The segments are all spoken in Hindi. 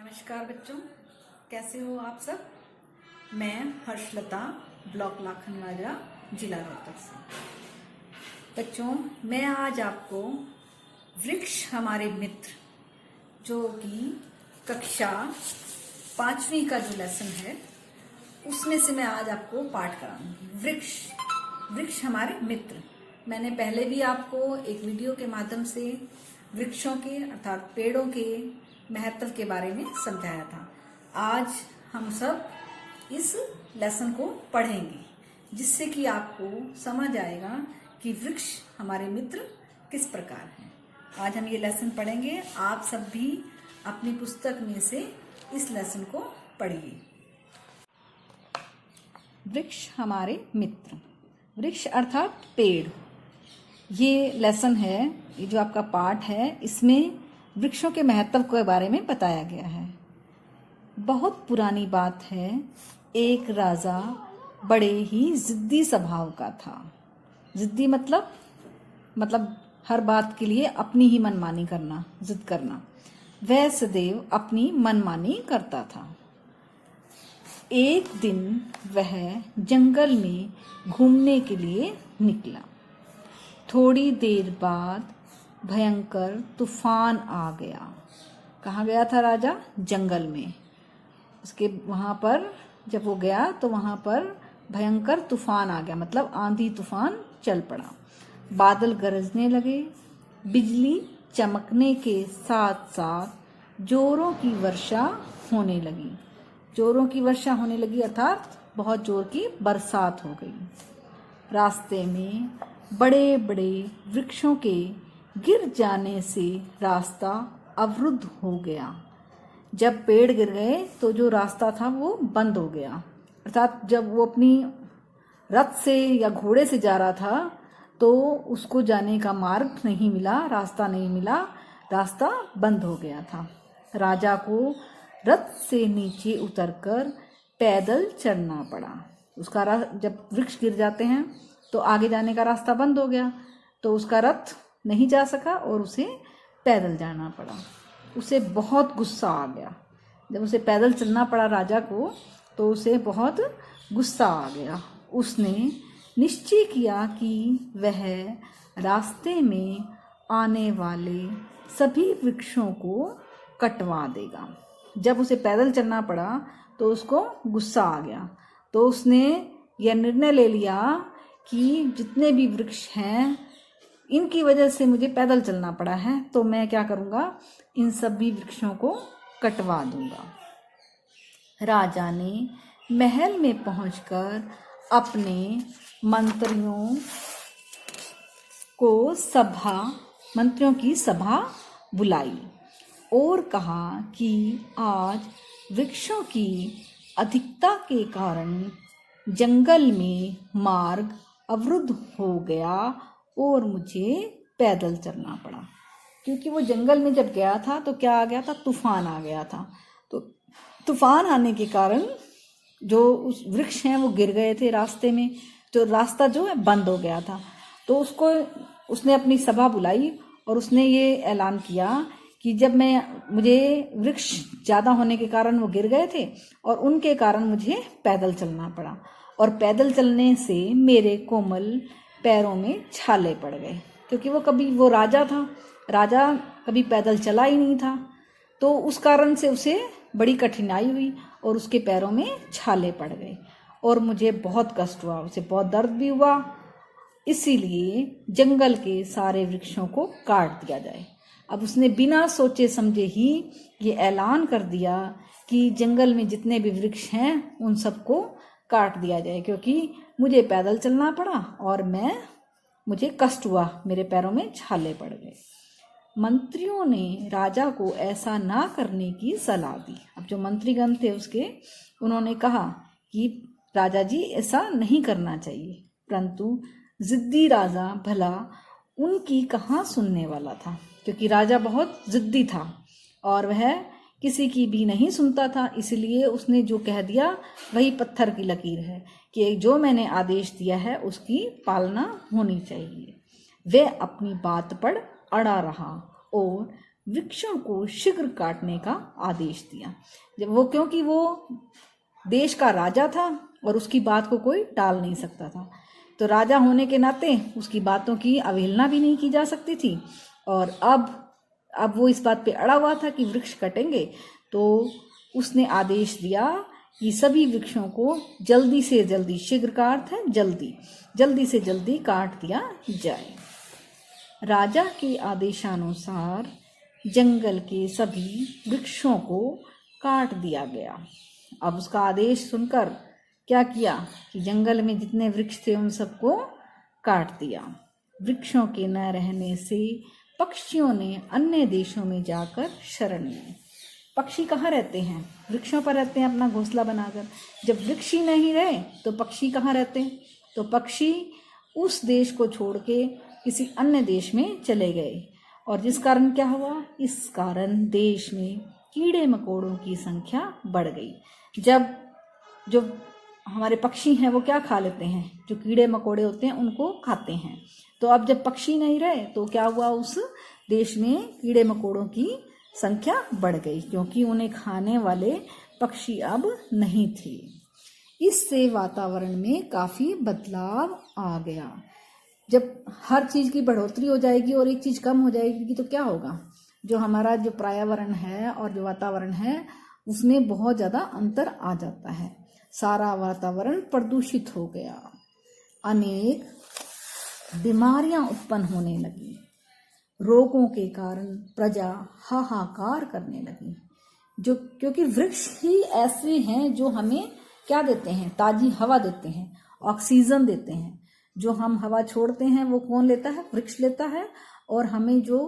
नमस्कार बच्चों, कैसे हो आप सब। मैं हर्षलता, ब्लॉक लाखनवाजा, जिला रोहतक से। बच्चों, मैं आज आपको वृक्ष हमारे मित्र जो कि कक्षा 5वीं का जो लेसन है उसमें से मैं आज आपको पाठ कराऊंगी। वृक्ष हमारे मित्र। मैंने पहले भी आपको एक वीडियो के माध्यम से वृक्षों के अर्थात पेड़ों के महत्व के बारे में समझाया था। आज हम सब इस लेसन को पढ़ेंगे जिससे कि आपको समझ आएगा कि वृक्ष हमारे मित्र किस प्रकार हैं। आज हम ये लेसन पढ़ेंगे। आप सब भी अपनी पुस्तक में से इस लेसन को पढ़िए। वृक्ष हमारे मित्र। वृक्ष अर्थात पेड़। ये लेसन है, ये जो आपका पाठ है, इसमें वृक्षों के महत्व के बारे में बताया गया है। बहुत पुरानी बात है, एक राजा बड़े ही जिद्दी स्वभाव का था। जिद्दी मतलब हर बात के लिए अपनी ही मनमानी करना, जिद करना। वह सदैव अपनी मनमानी करता था। एक दिन वह जंगल में घूमने के लिए निकला। थोड़ी देर बाद भयंकर तूफान आ गया। कहाँ गया था राजा? जंगल में। उसके वहाँ पर जब वो गया तो वहाँ पर भयंकर तूफान आ गया, मतलब आंधी तूफान चल पड़ा। बादल गरजने लगे, बिजली चमकने के साथ साथ जोरों की वर्षा होने लगी। जोरों की वर्षा होने लगी अर्थात बहुत जोर की बरसात हो गई। रास्ते में बड़े बड़े वृक्षों के गिर जाने से रास्ता अवरुद्ध हो गया। जब पेड़ गिर गए तो जो रास्ता था वो बंद हो गया। अर्थात जब वो अपनी रथ से या घोड़े से जा रहा था तो उसको जाने का मार्ग नहीं मिला, रास्ता नहीं मिला, रास्ता बंद हो गया था। राजा को रथ से नीचे उतरकर पैदल चलना पड़ा। जब वृक्ष गिर जाते हैं तो आगे जाने का रास्ता बंद हो गया, तो उसका रथ नहीं जा सका और उसे पैदल जाना पड़ा। उसे बहुत गुस्सा आ गया। जब उसे पैदल चलना पड़ा राजा को तो उसे बहुत गुस्सा आ गया। उसने निश्चय किया कि वह रास्ते में आने वाले सभी वृक्षों को कटवा देगा। जब उसे पैदल चलना पड़ा तो उसको गुस्सा आ गया, तो उसने यह निर्णय ले लिया कि जितने भी वृक्ष हैं इनकी वजह से मुझे पैदल चलना पड़ा है, तो मैं क्या करूँगा, इन सभी वृक्षों को कटवा दूंगा। राजा ने महल में पहुंचकर अपने मंत्रियों की सभा बुलाई और कहा कि आज वृक्षों की अधिकता के कारण जंगल में मार्ग अवरुद्ध हो गया और मुझे पैदल चलना पड़ा। क्योंकि वो जंगल में जब गया था तो क्या आ गया था? तूफान आ गया था। तो तूफान आने के कारण जो उस वृक्ष हैं वो गिर गए थे रास्ते में, जो रास्ता जो है बंद हो गया था। तो उसने अपनी सभा बुलाई और उसने ये ऐलान किया कि मुझे वृक्ष ज़्यादा होने के कारण वो गिर गए थे और उनके कारण मुझे पैदल चलना पड़ा, और पैदल चलने से मेरे कोमल पैरों में छाले पड़ गए। क्योंकि वो राजा था, राजा कभी पैदल चला ही नहीं था, तो उस कारण से उसे बड़ी कठिनाई हुई और उसके पैरों में छाले पड़ गए और मुझे बहुत कष्ट हुआ, उसे बहुत दर्द भी हुआ। इसीलिए जंगल के सारे वृक्षों को काट दिया जाए। अब उसने बिना सोचे समझे ही ये ऐलान कर दिया कि जंगल में जितने भी वृक्ष हैं उन सबको काट दिया जाए, क्योंकि मुझे पैदल चलना पड़ा और मुझे कष्ट हुआ, मेरे पैरों में छाले पड़ गए। मंत्रियों ने राजा को ऐसा ना करने की सलाह दी। अब जो मंत्रीगण थे उन्होंने कहा कि राजा जी ऐसा नहीं करना चाहिए, परंतु जिद्दी राजा भला उनकी कहाँ सुनने वाला था, क्योंकि राजा बहुत जिद्दी था और वह किसी की भी नहीं सुनता था। इसलिए उसने जो कह दिया वही पत्थर की लकीर है कि जो मैंने आदेश दिया है उसकी पालना होनी चाहिए। वह अपनी बात पर अड़ा रहा और वृक्षों को शीघ्र काटने का आदेश दिया। जब वो, क्योंकि वो देश का राजा था और उसकी बात को कोई टाल नहीं सकता था, तो राजा होने के नाते उसकी बातों की अवहेलना भी नहीं की जा सकती थी। और अब वो इस बात पे अड़ा हुआ था कि वृक्ष कटेंगे, तो उसने आदेश दिया कि सभी वृक्षों को जल्दी से जल्दी, शीघ्र का अर्थ है जल्दी से जल्दी काट दिया जाए। राजा के आदेशानुसार जंगल के सभी वृक्षों को काट दिया गया। अब उसका आदेश सुनकर क्या किया कि जंगल में जितने वृक्ष थे उन सबको काट दिया। वृक्षों के न रहने से पक्षियों ने अन्य देशों में जाकर शरण ली। पक्षी कहाँ रहते हैं? वृक्षों पर रहते हैं अपना घोंसला बनाकर। जब वृक्ष ही नहीं रहे तो पक्षी कहाँ रहते हैं? तो पक्षी उस देश को छोड़ के किसी अन्य देश में चले गए, और जिस कारण क्या हुआ, इस कारण देश में कीड़े मकोड़ों की संख्या बढ़ गई। जब जो हमारे पक्षी हैं वो क्या खा लेते हैं, जो कीड़े मकोड़े होते हैं उनको खाते हैं। तो अब जब पक्षी नहीं रहे तो क्या हुआ, उस देश में कीड़े मकोड़ों की संख्या बढ़ गई, क्योंकि उन्हें खाने वाले पक्षी अब नहीं थे। इससे वातावरण में काफ़ी बदलाव आ गया। जब हर चीज़ की बढ़ोतरी हो जाएगी और एक चीज़ कम हो जाएगी तो क्या होगा, जो हमारा जो पर्यावरण है और जो वातावरण है उसमें बहुत ज़्यादा अंतर आ जाता है। सारा वातावरण प्रदूषित हो गया, अनेक बीमारियां उत्पन्न होने लगी, रोगों के कारण प्रजा हाहाकार करने लगी। जो क्योंकि वृक्ष ही ऐसे हैं जो हमें क्या देते हैं, ताजी हवा देते हैं, ऑक्सीजन देते हैं। जो हम हवा छोड़ते हैं वो कौन लेता है, वृक्ष लेता है, और हमें जो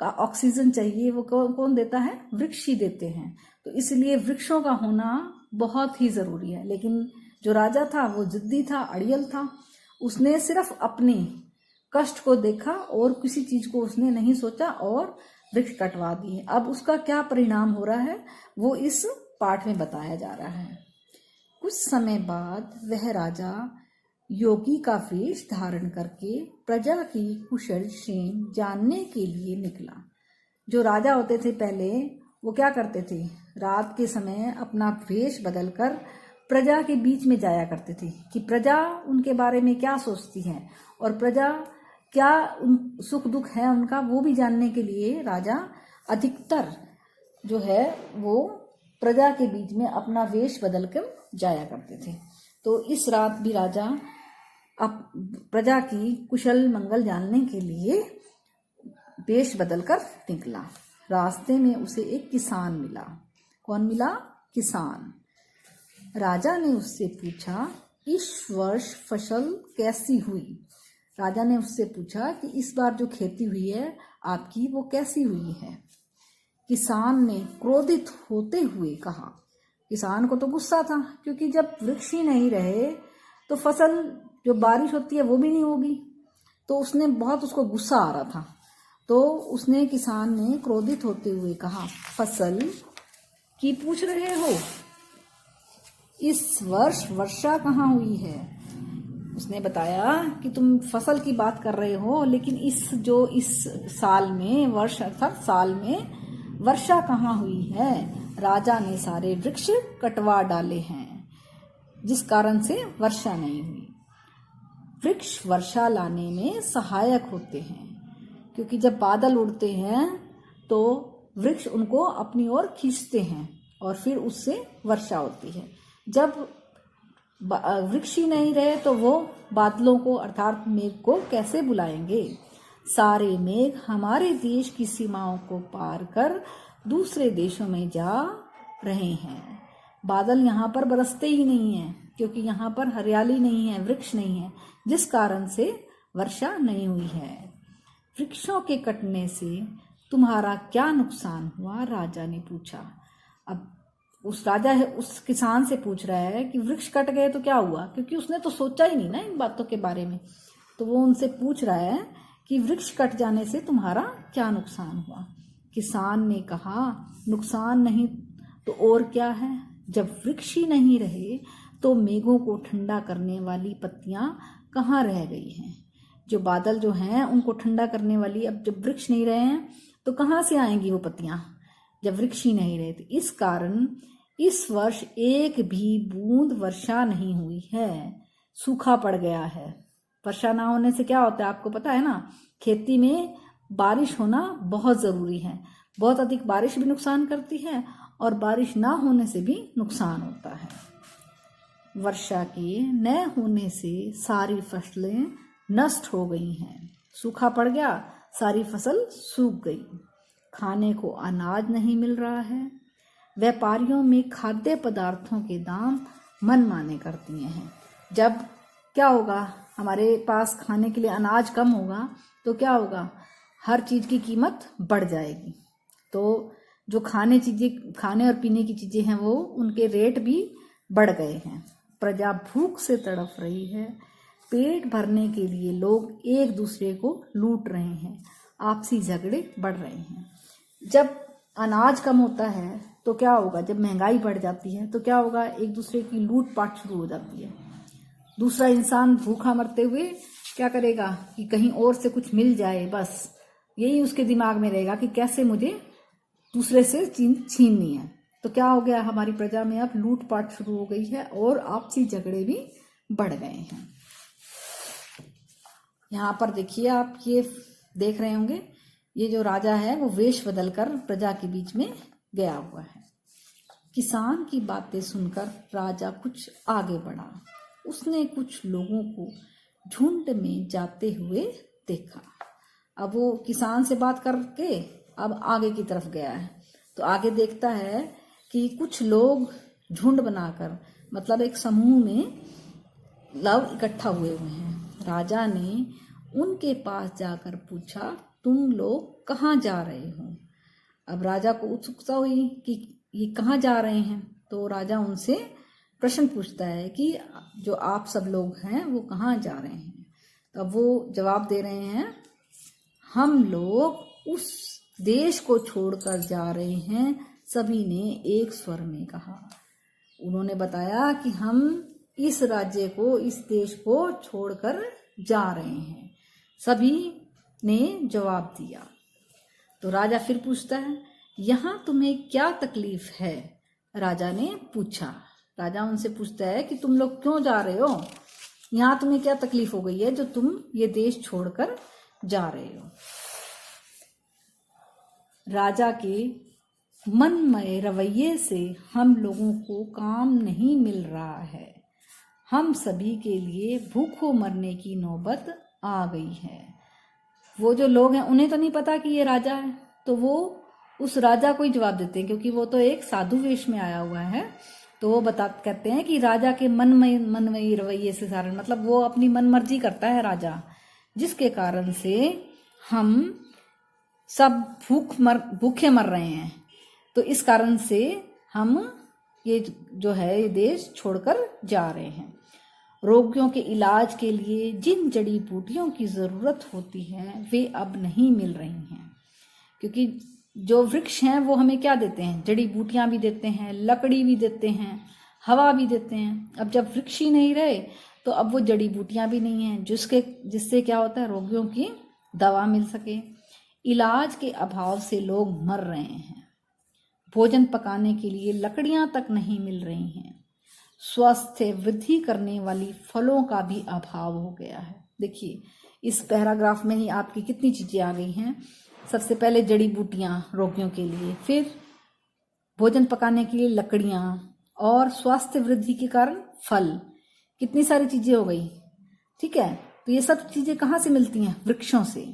ऑक्सीजन चाहिए वो कौन देता है, वृक्ष ही देते हैं। तो इसलिए वृक्षों का होना बहुत ही ज़रूरी है। लेकिन जो राजा था वो जिद्दी था, अड़ियल था, उसने सिर्फ अपने कष्ट को देखा और किसी चीज़ को उसने नहीं सोचा और वृक्ष कटवा दिए। अब उसका क्या परिणाम हो रहा है वो इस पाठ में बताया जा रहा है। कुछ समय बाद वह राजा योगी का वेश धारण करके प्रजा की कुशल क्षेम जानने के लिए निकला। जो राजा होते थे पहले वो क्या करते थे, रात के समय अपना वेश बदलकर प्रजा के बीच में जाया करते थे कि प्रजा उनके बारे में क्या सोचती है और प्रजा क्या सुख दुख है उनका, वो भी जानने के लिए राजा अधिकतर जो है वो प्रजा के बीच में अपना वेश बदलकर जाया करते थे। तो इस रात भी राजा अब प्रजा की कुशल मंगल जानने के लिए वेश बदलकर निकला। रास्ते में उसे एक किसान मिला। कौन मिला? किसान। राजा ने उससे पूछा, इस वर्ष फसल कैसी हुई? राजा ने उससे पूछा कि इस बार जो खेती हुई है आपकी वो कैसी हुई है? किसान ने क्रोधित होते हुए कहा। किसान को तो गुस्सा था, क्योंकि जब वृक्ष ही नहीं रहे तो फसल जो बारिश होती है वो भी नहीं होगी। तो उसको गुस्सा आ रहा था। तो किसान ने क्रोधित होते हुए कहा, फसल की पूछ रहे हो? इस वर्ष वर्षा कहाँ हुई है? उसने बताया कि तुम फसल की बात कर रहे हो, लेकिन इस साल में, वर्ष अर्थात साल में वर्षा कहाँ हुई है? राजा ने सारे वृक्ष कटवा डाले हैं, जिस कारण से वर्षा नहीं हुई। वृक्ष वर्षा लाने में सहायक होते हैं, क्योंकि जब बादल उड़ते हैं तो वृक्ष उनको अपनी ओर खींचते हैं और फिर उससे वर्षा होती है। जब वृक्ष ही नहीं रहे तो वो बादलों को अर्थात मेघ को कैसे बुलाएंगे? सारे मेघ हमारे देश की सीमाओं को पार कर दूसरे देशों में जा रहे हैं। बादल यहाँ पर बरसते ही नहीं हैं, क्योंकि यहाँ पर हरियाली नहीं है, वृक्ष नहीं है, जिस कारण से वर्षा नहीं हुई है। वृक्षों के कटने से तुम्हारा क्या नुकसान हुआ? राजा ने पूछा। अब उस किसान से पूछ रहा है कि वृक्ष कट गए तो क्या हुआ, क्योंकि उसने तो सोचा ही नहीं ना इन बातों के बारे में। तो वो उनसे पूछ रहा है कि वृक्ष कट जाने से तुम्हारा क्या नुकसान हुआ? किसान ने कहा, नुकसान नहीं तो और क्या है। जब वृक्ष ही नहीं रहे तो मेघों को ठंडा करने वाली पत्तियां कहाँ रह गई हैं? जो बादल जो हैं उनको ठंडा करने वाली, अब जब वृक्ष नहीं रहे हैं तो कहाँ से आएंगी वो पत्तियां जब वृक्ष ही नहीं रहे? तो इस कारण इस वर्ष एक भी बूंद वर्षा नहीं हुई है, सूखा पड़ गया है। वर्षा ना होने से क्या होता है आपको पता है ना, खेती में बारिश होना बहुत जरूरी है। बहुत अधिक बारिश भी नुकसान करती है और बारिश ना होने से भी नुकसान होता है। वर्षा के न होने से सारी फसलें नष्ट हो गई हैं, सूखा पड़ गया, सारी फसल सूख गई। खाने को अनाज नहीं मिल रहा है। व्यापारियों में खाद्य पदार्थों के दाम मनमाने कर दिए हैं। जब क्या होगा, हमारे पास खाने के लिए अनाज कम होगा तो क्या होगा, हर चीज़ की कीमत बढ़ जाएगी। तो जो खाने और पीने की चीज़ें हैं वो उनके रेट भी बढ़ गए हैं। प्रजा भूख से तड़प रही है। पेट भरने के लिए लोग एक दूसरे को लूट रहे हैं, आपसी झगड़े बढ़ रहे हैं। जब अनाज कम होता है तो क्या होगा, जब महंगाई बढ़ जाती है तो क्या होगा, एक दूसरे की लूट पाट शुरू हो जाती है। दूसरा इंसान भूखा मरते हुए क्या करेगा कि कहीं और से कुछ मिल जाए, बस यही उसके दिमाग में रहेगा कि कैसे मुझे दूसरे से छीननी है। तो क्या हो गया, हमारी प्रजा में अब लूट पाट शुरू हो गई है और आपसी झगड़े भी बढ़ गए हैं। यहाँ पर देखिए, आप ये देख रहे होंगे, ये जो राजा है वो वेश बदलकर प्रजा के बीच में गया हुआ है। किसान की बातें सुनकर राजा कुछ आगे बढ़ा। उसने कुछ लोगों को झुंड में जाते हुए देखा। अब वो किसान से बात करके अब आगे की तरफ गया है, तो आगे देखता है कि कुछ लोग झुंड बनाकर, मतलब एक समूह में लव इकट्ठा हुए हैं। राजा ने उनके पास जाकर पूछा, तुम लोग कहाँ जा रहे हो? अब राजा को उत्सुकता हुई कि ये कहाँ जा रहे हैं, तो राजा उनसे प्रश्न पूछता है कि जो आप सब लोग हैं वो कहाँ जा रहे हैं? तो अब वो जवाब दे रहे हैं, हम लोग उस देश को छोड़कर जा रहे हैं। सभी ने एक स्वर में कहा। उन्होंने बताया कि हम इस राज्य को, इस देश को छोड़कर जा रहे हैं। सभी ने जवाब दिया। तो राजा फिर पूछता है, यहाँ तुम्हें क्या तकलीफ है? राजा ने पूछा। राजा उनसे पूछता है कि तुम लोग क्यों जा रहे हो? यहाँ तुम्हें क्या तकलीफ हो गई है जो तुम ये देश छोड़कर जा रहे हो? राजा के मनमय रवैये से हम लोगों को काम नहीं मिल रहा है। हम सभी के लिए भूखों मरने की नौबत आ गई है। वो जो लोग हैं उन्हें तो नहीं पता कि ये राजा है, तो वो उस राजा को ही जवाब देते हैं, क्योंकि वो तो एक साधु वेश में आया हुआ है। तो वो कहते हैं कि राजा के मनमयी रवैये से सारे, मतलब वो अपनी मनमर्जी करता है राजा, जिसके कारण से हम सब भूखे मर रहे हैं। तो इस कारण से हम ये जो है ये देश छोड़कर जा रहे हैं। रोगियों के इलाज के लिए जिन जड़ी बूटियों की ज़रूरत होती है वे अब नहीं मिल रही हैं, क्योंकि जो वृक्ष हैं वो हमें क्या देते हैं, जड़ी बूटियां भी देते हैं, लकड़ी भी देते हैं, हवा भी देते हैं। अब जब वृक्ष ही नहीं रहे तो अब वो जड़ी बूटियां भी नहीं हैं जिससे क्या होता है, रोगियों की दवा मिल सके। इलाज के अभाव से लोग मर रहे हैं। भोजन पकाने के लिए लकड़ियां तक नहीं मिल रही हैं। स्वास्थ्य वृद्धि करने वाली फलों का भी अभाव हो गया है। देखिए इस पैराग्राफ में ही आपकी कितनी चीजें आ गई हैं। सबसे पहले जड़ी बूटियां रोगियों के लिए, फिर भोजन पकाने के लिए लकड़ियां, और स्वास्थ्य वृद्धि के कारण फल, कितनी सारी चीजें हो गई। ठीक है, तो ये सब चीजें कहाँ से मिलती हैं? वृक्षों से।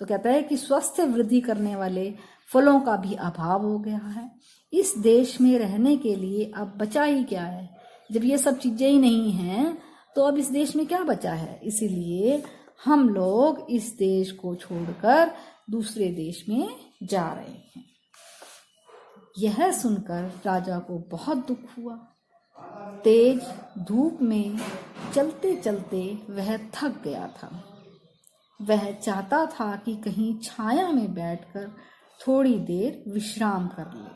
तो कहता है कि स्वास्थ्य वृद्धि करने वाले फलों का भी अभाव हो गया है। इस देश में रहने के लिए अब बचा ही क्या है? जब ये सब चीजें ही नहीं हैं तो अब इस देश में क्या बचा है? इसीलिए हम लोग इस देश को छोड़कर दूसरे देश में जा रहे हैं। यह सुनकर राजा को बहुत दुख हुआ। तेज धूप में चलते चलते वह थक गया था। वह चाहता था कि कहीं छाया में बैठकर थोड़ी देर विश्राम कर ले,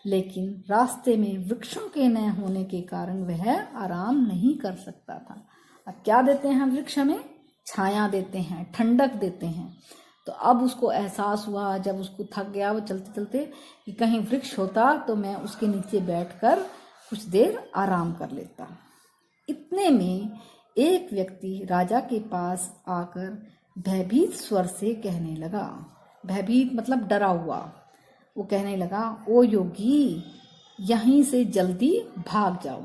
लेकिन रास्ते में वृक्षों के न होने के कारण वह आराम नहीं कर सकता था। अब क्या देते हैं वृक्ष? हमें छाया देते हैं, ठंडक देते हैं। तो अब उसको एहसास हुआ, जब उसको थक गया वो चलते चलते, कि कहीं वृक्ष होता तो मैं उसके नीचे बैठकर कुछ देर आराम कर लेता। इतने में एक व्यक्ति राजा के पास आकर भयभीत स्वर से कहने लगा, भयभीत मतलब डरा हुआ, वो कहने लगा, ओ योगी, यहीं से जल्दी भाग जाओ।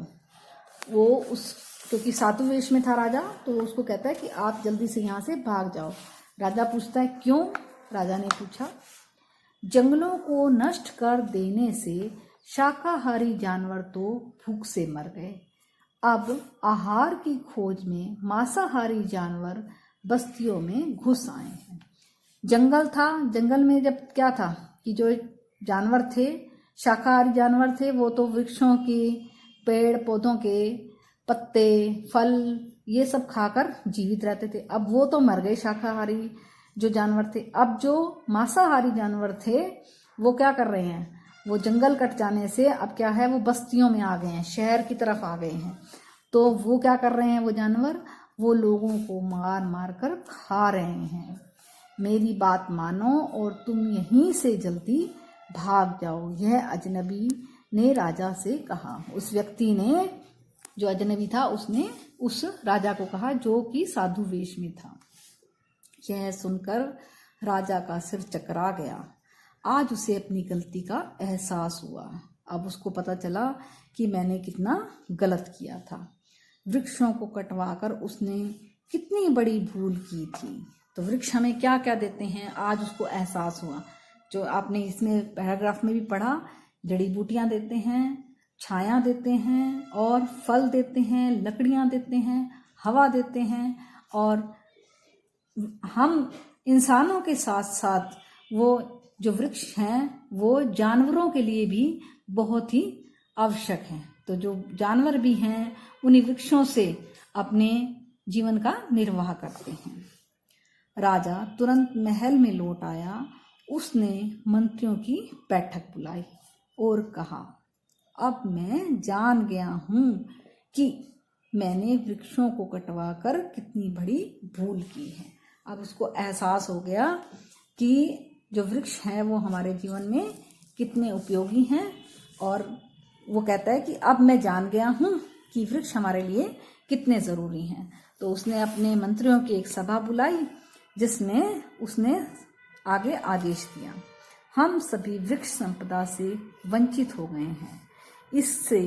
वो उस क्योंकि साधु वेश में था राजा, तो उसको कहता है कि आप जल्दी से यहाँ से भाग जाओ। राजा पूछता है, क्यों? राजा ने पूछा, जंगलों को नष्ट कर देने से शाकाहारी जानवर तो भूख से मर गए। अब आहार की खोज में मांसाहारी जानवर बस्तियों में घुस आए हैं। जंगल था, जंगल में जब क्या था कि जो जानवर थे, शाकाहारी जानवर थे, वो तो वृक्षों के, पेड़ पौधों के पत्ते, फल, ये सब खाकर जीवित रहते थे। अब वो तो मर गए शाकाहारी जो जानवर थे। अब जो मांसाहारी जानवर थे वो क्या कर रहे हैं, वो जंगल कट जाने से अब क्या है, वो बस्तियों में आ गए हैं, शहर की तरफ आ गए हैं। तो वो क्या कर रहे हैं, वो जानवर, वो लोगों को मार मार कर खा रहे हैं। मेरी बात मानो और तुम यहीं से जल्दी भाग जाओ, यह अजनबी ने राजा से कहा। उस व्यक्ति ने, जो अजनबी था, उसने उस राजा को कहा जो कि साधु वेश में था। यह सुनकर राजा का सिर चकरा गया। आज उसे अपनी गलती का एहसास हुआ। अब उसको पता चला कि मैंने कितना गलत किया था। वृक्षों को कटवाकर उसने कितनी बड़ी भूल की थी। तो वृक्ष हमें क्या क्या देते हैं, आज उसको एहसास हुआ। जो आपने इसमें पैराग्राफ में भी पढ़ा, जड़ी बूटियां देते हैं, छाया देते हैं, और फल देते हैं, लकड़ियां देते हैं, हवा देते हैं, और हम इंसानों के साथ साथ वो जो वृक्ष हैं वो जानवरों के लिए भी बहुत ही आवश्यक हैं। तो जो जानवर भी हैं उन्हीं वृक्षों से अपने जीवन का निर्वाह करते हैं। राजा तुरंत महल में लौट आया। उसने मंत्रियों की बैठक बुलाई और कहा, अब मैं जान गया हूँ कि मैंने वृक्षों को कटवाकर कितनी बड़ी भूल की है। अब उसको एहसास हो गया कि जो वृक्ष हैं वो हमारे जीवन में कितने उपयोगी हैं, और वो कहता है कि अब मैं जान गया हूँ कि वृक्ष हमारे लिए कितने ज़रूरी हैं। तो उसने अपने मंत्रियों की एक सभा बुलाई जिसमें उसने आगे आदेश दिया, हम सभी वृक्ष संपदा से वंचित हो गए हैं, इससे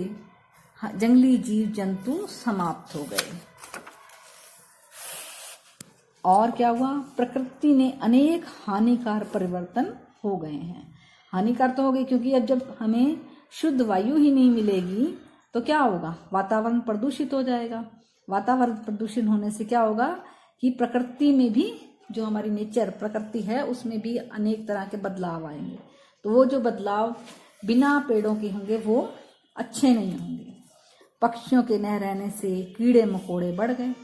जंगली जीव जंतु समाप्त हो गए। और क्या हुआ, प्रकृति में अनेक हानिकार परिवर्तन हो गए हैं। हानिकार तो हो गई क्योंकि अब जब हमें शुद्ध वायु ही नहीं मिलेगी तो क्या होगा, वातावरण प्रदूषित हो जाएगा। वातावरण प्रदूषित होने से क्या होगा कि प्रकृति में भी, जो हमारी नेचर प्रकृति है, उसमें भी अनेक तरह के बदलाव आएंगे। तो वो जो बदलाव बिना पेड़ों के होंगे वो अच्छे नहीं होंगे। पक्षियों के न रहने से कीड़े मकोड़े बढ़ गए।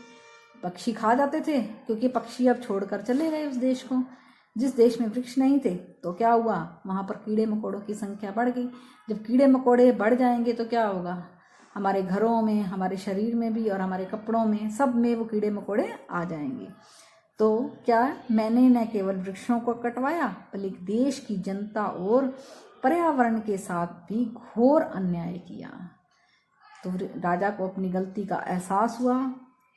पक्षी खा जाते थे क्योंकि पक्षी अब छोड़कर चले गए उस देश को। जिस देश में वृक्ष नहीं थे तो क्या हुआ, वहाँ पर कीड़े मकोड़ों की संख्या बढ़ गई। जब कीड़े मकोड़े बढ़ जाएंगे तो क्या होगा, हमारे घरों में, हमारे शरीर में भी, और हमारे कपड़ों में, सब में वो कीड़े मकोड़े आ जाएंगे। तो क्या, मैंने न केवल वृक्षों को कटवाया बल्कि देश की जनता और पर्यावरण के साथ भी घोर अन्याय किया। तो राजा को अपनी गलती का एहसास हुआ।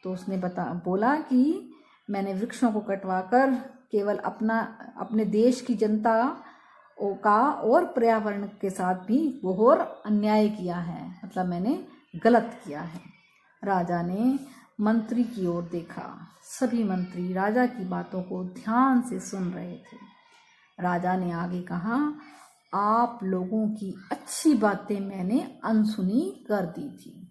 तो उसने बोला कि मैंने वृक्षों को कटवाकर केवल अपने देश की जनता का और पर्यावरण के साथ भी घोर अन्याय किया है, मतलब मैंने गलत किया है। राजा ने मंत्री की ओर देखा। सभी मंत्री राजा की बातों को ध्यान से सुन रहे थे। राजा ने आगे कहा, आप लोगों की अच्छी बातें मैंने अनसुनी कर दी थी।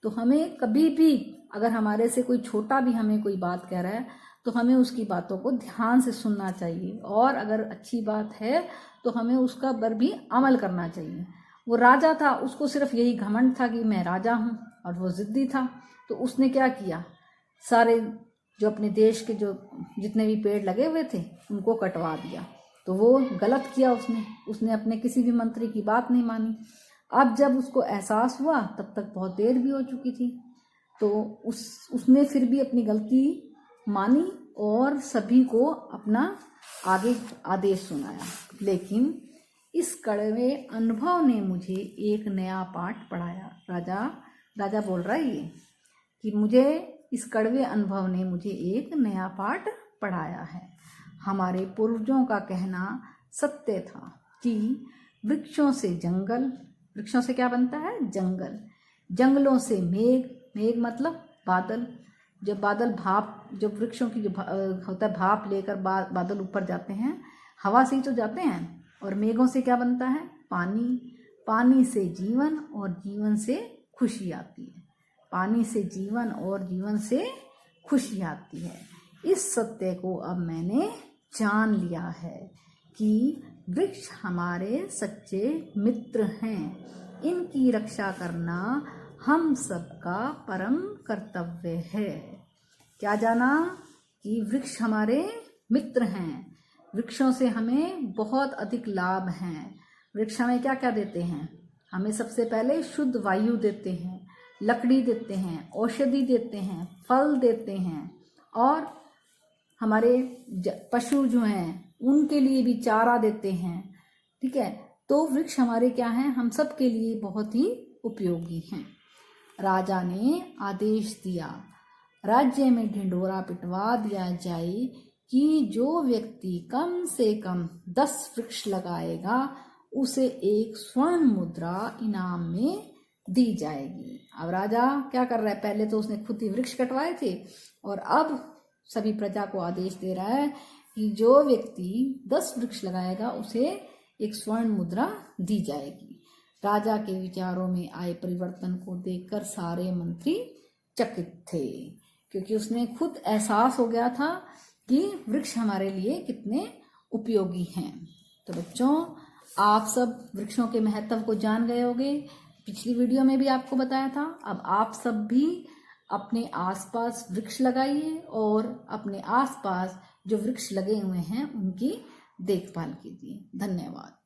तो हमें कभी भी, अगर हमारे से कोई छोटा भी हमें कोई बात कह रहा है तो हमें उसकी बातों को ध्यान से सुनना चाहिए, और अगर अच्छी बात है तो हमें उसका पर भी अमल करना चाहिए। वो राजा था, उसको सिर्फ यही घमंड था कि मैं राजा हूँ, और वो जिद्दी था। तो उसने क्या किया, सारे जो अपने देश के जो जितने भी पेड़ लगे हुए थे उनको कटवा दिया। तो वो गलत किया उसने अपने किसी भी मंत्री की बात नहीं मानी। अब जब उसको एहसास हुआ तब तक बहुत देर भी हो चुकी थी। तो उसने फिर भी अपनी गलती मानी और सभी को अपना आगे आदेश सुनाया। लेकिन इस कड़वे अनुभव ने मुझे एक नया पाठ पढ़ाया। राजा बोल रहा है ये कि मुझे इस कड़वे अनुभव ने मुझे एक नया पाठ पढ़ाया है। हमारे पूर्वजों का कहना सत्य था कि वृक्षों से जंगल, वृक्षों से क्या बनता है? जंगल, जंगलों से मेघ, मेघ मतलब बादल, जब बादल भाप, जब वृक्षों की जो होता है भाप लेकर बादल ऊपर जाते हैं, हवा से ही तो जाते हैं। और मेघों से क्या बनता है? पानी, पानी से जीवन और जीवन से खुशी आती है। पानी से जीवन और जीवन से खुशी आती है। इस सत्य को अब मैंने जान लिया है कि वृक्ष हमारे सच्चे मित्र हैं। इनकी रक्षा करना हम सबका परम कर्तव्य है। क्या जाना? कि वृक्ष हमारे मित्र हैं। वृक्षों से हमें बहुत अधिक लाभ हैं। वृक्ष हमें क्या क्या देते हैं? हमें सबसे पहले शुद्ध वायु देते हैं, लकड़ी देते हैं, औषधि देते हैं, फल देते हैं, और हमारे पशु जो हैं उनके लिए भी चारा देते हैं। ठीक है, तो वृक्ष हमारे क्या हैं? हम सब के लिए बहुत ही उपयोगी हैं। राजा ने आदेश दिया, राज्य में ढिंढोरा पिटवा दिया जाए कि जो व्यक्ति कम से कम 10 वृक्ष लगाएगा उसे एक स्वर्ण मुद्रा इनाम में दी जाएगी। अब राजा क्या कर रहा है? पहले तो उसने खुद ही वृक्ष कटवाए थे और अब सभी प्रजा को आदेश दे रहा है कि जो व्यक्ति 10 वृक्ष लगाएगा उसे एक स्वर्ण मुद्रा दी जाएगी। राजा के विचारों में आए परिवर्तन को देखकर सारे मंत्री चकित थे, क्योंकि उसने खुद एहसास हो गया था कि वृक्ष हमारे लिए कितने उपयोगी हैं। तो बच्चों, आप सब वृक्षों के महत्व को जान गए होंगे। पिछली वीडियो में भी आपको बताया था। अब आप सब भी अपने आसपास वृक्ष लगाइए और अपने आसपास जो वृक्ष लगे हुए हैं उनकी देखभाल कीजिए। धन्यवाद।